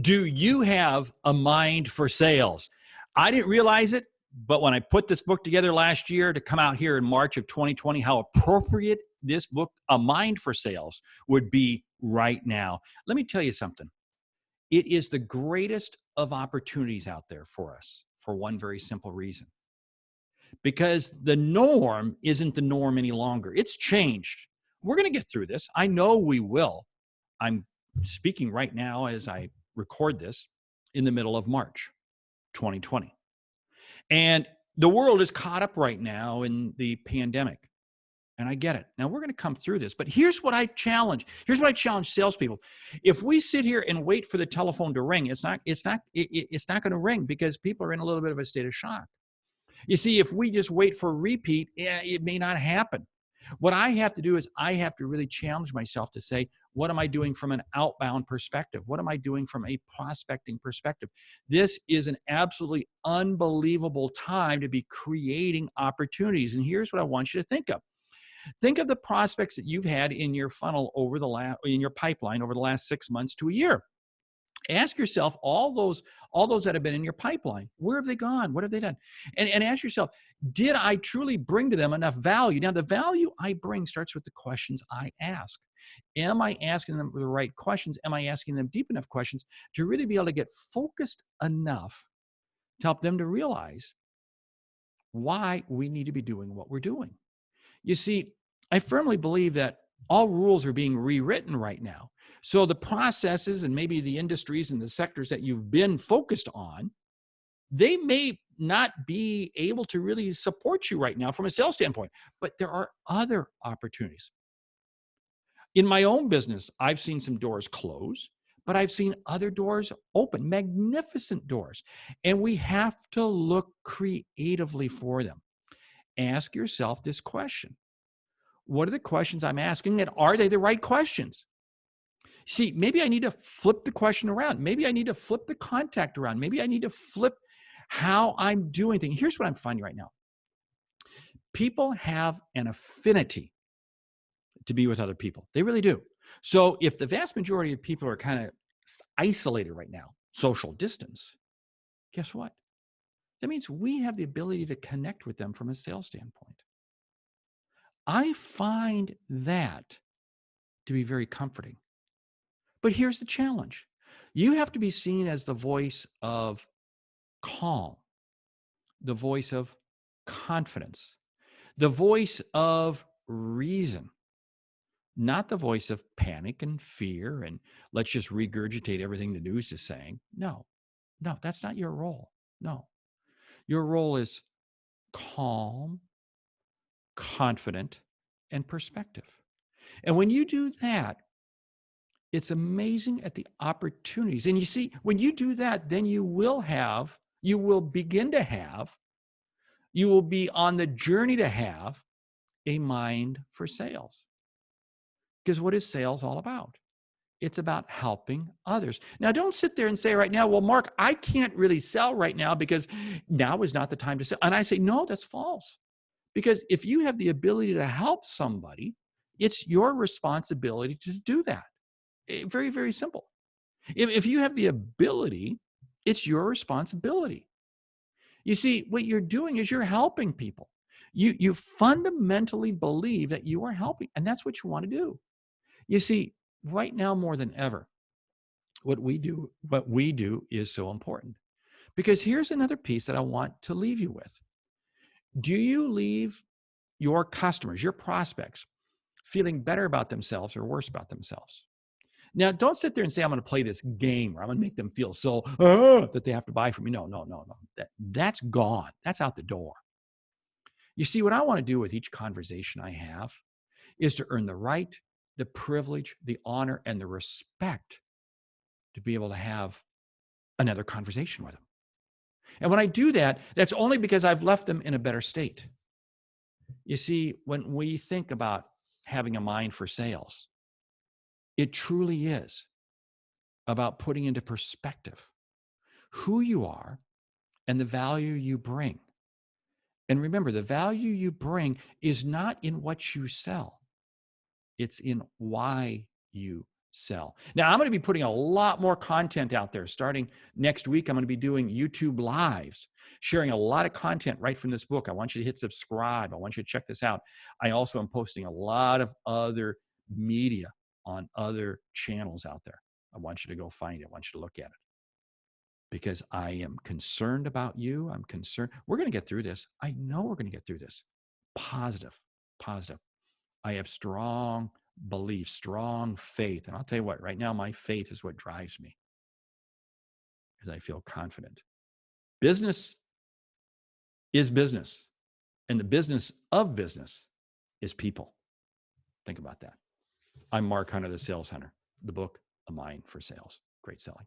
Do you have a mind for sales? I didn't realize it, but when I put this book together last year to come out here in March of 2020, how appropriate this book, A Mind for Sales, would be right now. Let me tell you something. It is the greatest of opportunities out there for us for one very simple reason. Because the norm isn't the norm any longer. It's changed. We're going to get through this. I know we will. I'm speaking right now as I record this in the middle of March 2020. And the world is caught up right now in the pandemic. And I get it. Now we're going to come through this, but here's what I challenge. Here's what I challenge salespeople. If we sit here and wait for the telephone to ring, it's not going to ring because people are in a little bit of a state of shock. You see, if we just wait for a repeat, it may not happen. What I have to do is I have to really challenge myself to say, what am I doing from an outbound perspective? What am I doing from a prospecting perspective? This is an absolutely unbelievable time to be creating opportunities. And here's what I want you to think of. Think of the prospects that you've had in your funnel in your pipeline over the last 6 months to a year. Ask yourself all those that have been in your pipeline, where have they gone? What have they done? And ask yourself, did I truly bring to them enough value? Now, the value I bring starts with the questions I ask. Am I asking them the right questions? Am I asking them deep enough questions to really be able to get focused enough to help them to realize why we need to be doing what we're doing? You see, I firmly believe that all rules are being rewritten right now. So the processes and maybe the industries and the sectors that you've been focused on, they may not be able to really support you right now from a sales standpoint, but there are other opportunities. In my own business, I've seen some doors close, but I've seen other doors open, magnificent doors. And we have to look creatively for them. Ask yourself this question. What are the questions I'm asking, and are they the right questions? See, maybe I need to flip the question around. Maybe I need to flip the contact around. Maybe I need to flip how I'm doing things. Here's what I'm finding right now. People have an affinity to be with other people. They really do. So if the vast majority of people are kind of isolated right now, social distance, guess what? That means we have the ability to connect with them from a sales standpoint. I find that to be very comforting. But here's the challenge. You have to be seen as the voice of calm, the voice of confidence, the voice of reason, not the voice of panic and fear and let's just regurgitate everything the news is saying. No, that's not your role. No, your role is calm, confident, and perspective. And when you do that, it's amazing at the opportunities. And you see, when you do that, then you will begin to have, you will be on the journey to have a mind for sales. Because what is sales all about? It's about helping others. Now, don't sit there and say right now, well, Mark, I can't really sell right now because now is not the time to sell. And I say, no, that's false. Because if you have the ability to help somebody, it's your responsibility to do that. Very, very simple. If you have the ability, it's your responsibility. You see, what you're doing is you're helping people. You fundamentally believe that you are helping, and that's what you want to do. You see, right now more than ever, what we do is so important. Because here's another piece that I want to leave you with. Do you leave your customers, your prospects, feeling better about themselves or worse about themselves? Now, don't sit there and say, I'm going to play this game or I'm going to make them feel so that they have to buy from me. No. That's gone. That's out the door. You see, what I want to do with each conversation I have is to earn the right, the privilege, the honor, and the respect to be able to have another conversation with them. And when I do that, that's only because I've left them in a better state. You see, when we think about having a mind for sales, it truly is about putting into perspective who you are and the value you bring. And remember, the value you bring is not in what you sell. It's in why you sell. Now, I'm going to be putting a lot more content out there. Starting next week, I'm going to be doing YouTube Lives, sharing a lot of content right from this book. I want you to hit subscribe. I want you to check this out. I also am posting a lot of other media on other channels out there. I want you to go find it. I want you to look at it because I am concerned about you. I'm concerned. We're going to get through this. I know we're going to get through this. Positive, positive. I have strong belief, strong faith. And I'll tell you what, right now, my faith is what drives me because I feel confident. Business is business, and the business of business is people. Think about that. I'm Mark Hunter, the Sales Hunter. The book, A Mind for Sales. Great selling.